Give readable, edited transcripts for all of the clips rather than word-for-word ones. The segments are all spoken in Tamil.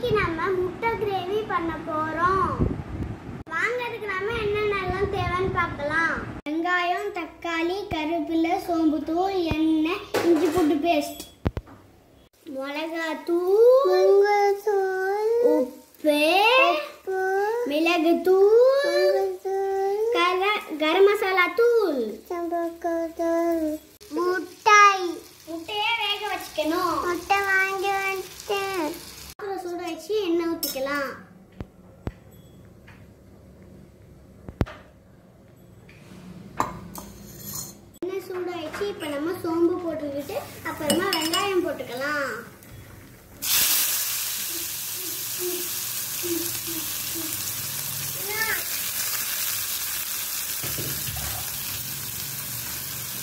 இன்னைக்கு நம்ம முட்டை கிரேவி பண்ண போறோம். வாங்க அதுக்கு நம்ம என்னென்னலாம் தேவைன்னு பார்க்கலாம். வெங்காயம், தக்காளி, கருவேப்பிலை, சோம்பு தூள், எண்ணெய், இஞ்சி பூண்டு பேஸ்ட், மிளகாத்தூள், உப்பு, மிளகுத்தூள், கரம் மசாலா தூள், முட்டையை வேக வச்சுக்கணும். முட்டை வாங்கி வந்து சூட வச்சு எண்ணெய் ஊற்றிக்கலாம். எண்ணெய் சூடாயிடுச்சு. இப்போ நம்ம சோம்பு போட்டுக்கிட்டு அப்புறமா வெங்காயம் போட்டுக்கலாம்.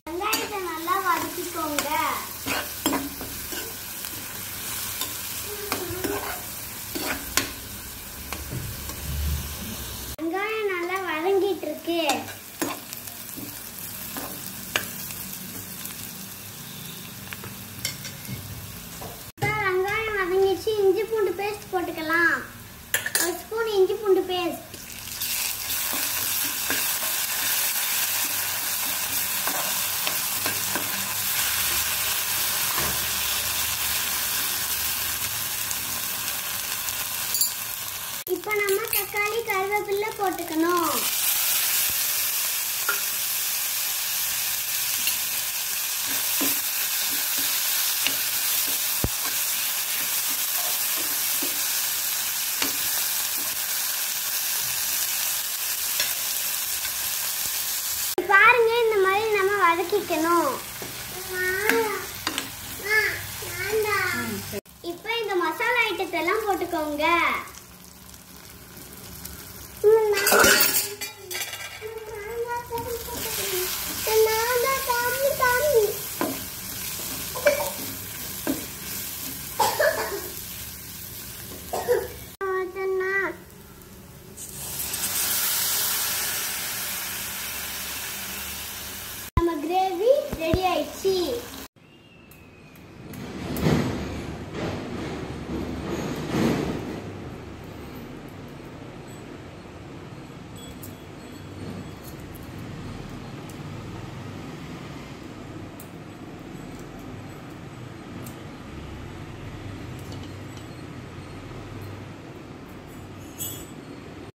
வெங்காயத்தை நல்லா வதக்கிக்கோங்க. வெங்காயம் நல்லா வதங்கிட்டு இருக்கு. வெங்காயம் வதங்கிடுச்சு. இஞ்சி பூண்டு பேஸ்ட் போட்டுக்கலாம். ஒரு ஸ்பூன் இஞ்சி பூண்டு பேஸ்ட், இப்போ நம்ம தக்காளி, கருவேப்பிலை போட்டுக்கணும். பாருங்க, இந்த மாதிரி நம்ம வதக்கிக்கணும். இப்போ இந்த மசாலா ஐட்டத்தை எல்லாம் போட்டுக்கோங்க. நம்ம கிரேவி ரெடி ஆயிடுச்சு.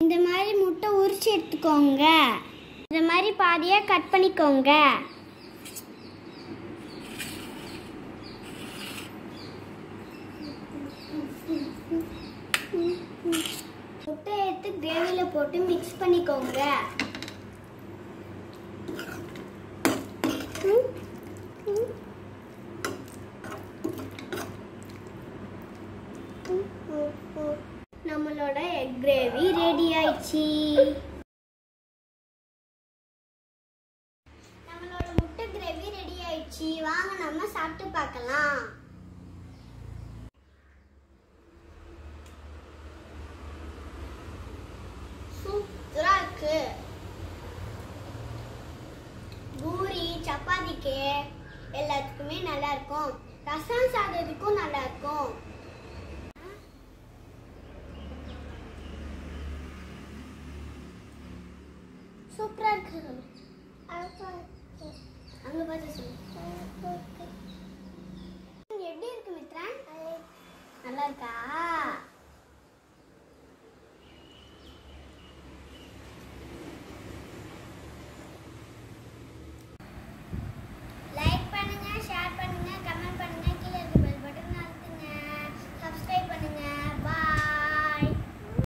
இந்த மாதிரி முட்டை உரிச்சு எடுத்துக்கோங்க. இந்த மாதிரி பாதியா கட் பண்ணிக்கோங்க. முட்டை எடுத்து கிரேவில போட்டு மிக்ஸ் பண்ணிக்கோங்க. நம்மளோட எக் கிரேவி ரெடி ஆயிடுச்சு. நம்மளோட முட்டை கிரேவி ரெடி ஆயிடுச்சு. வாங்க நம்ம சாப்பிட்டு பார்க்கலாம். சூப்பரா இருக்கு. பூரி, சப்பாத்திக்கு எல்லாத்துக்குமே நல்லா இருக்கும். ரசம் சாதத்துக்கும் நல்லா இருக்கும். சூப்பரா இருக்கு. அங்க பார்த்து சொல்லு. எப்படி இருக்கு மித்ரன்? நல்லா இருக்கா?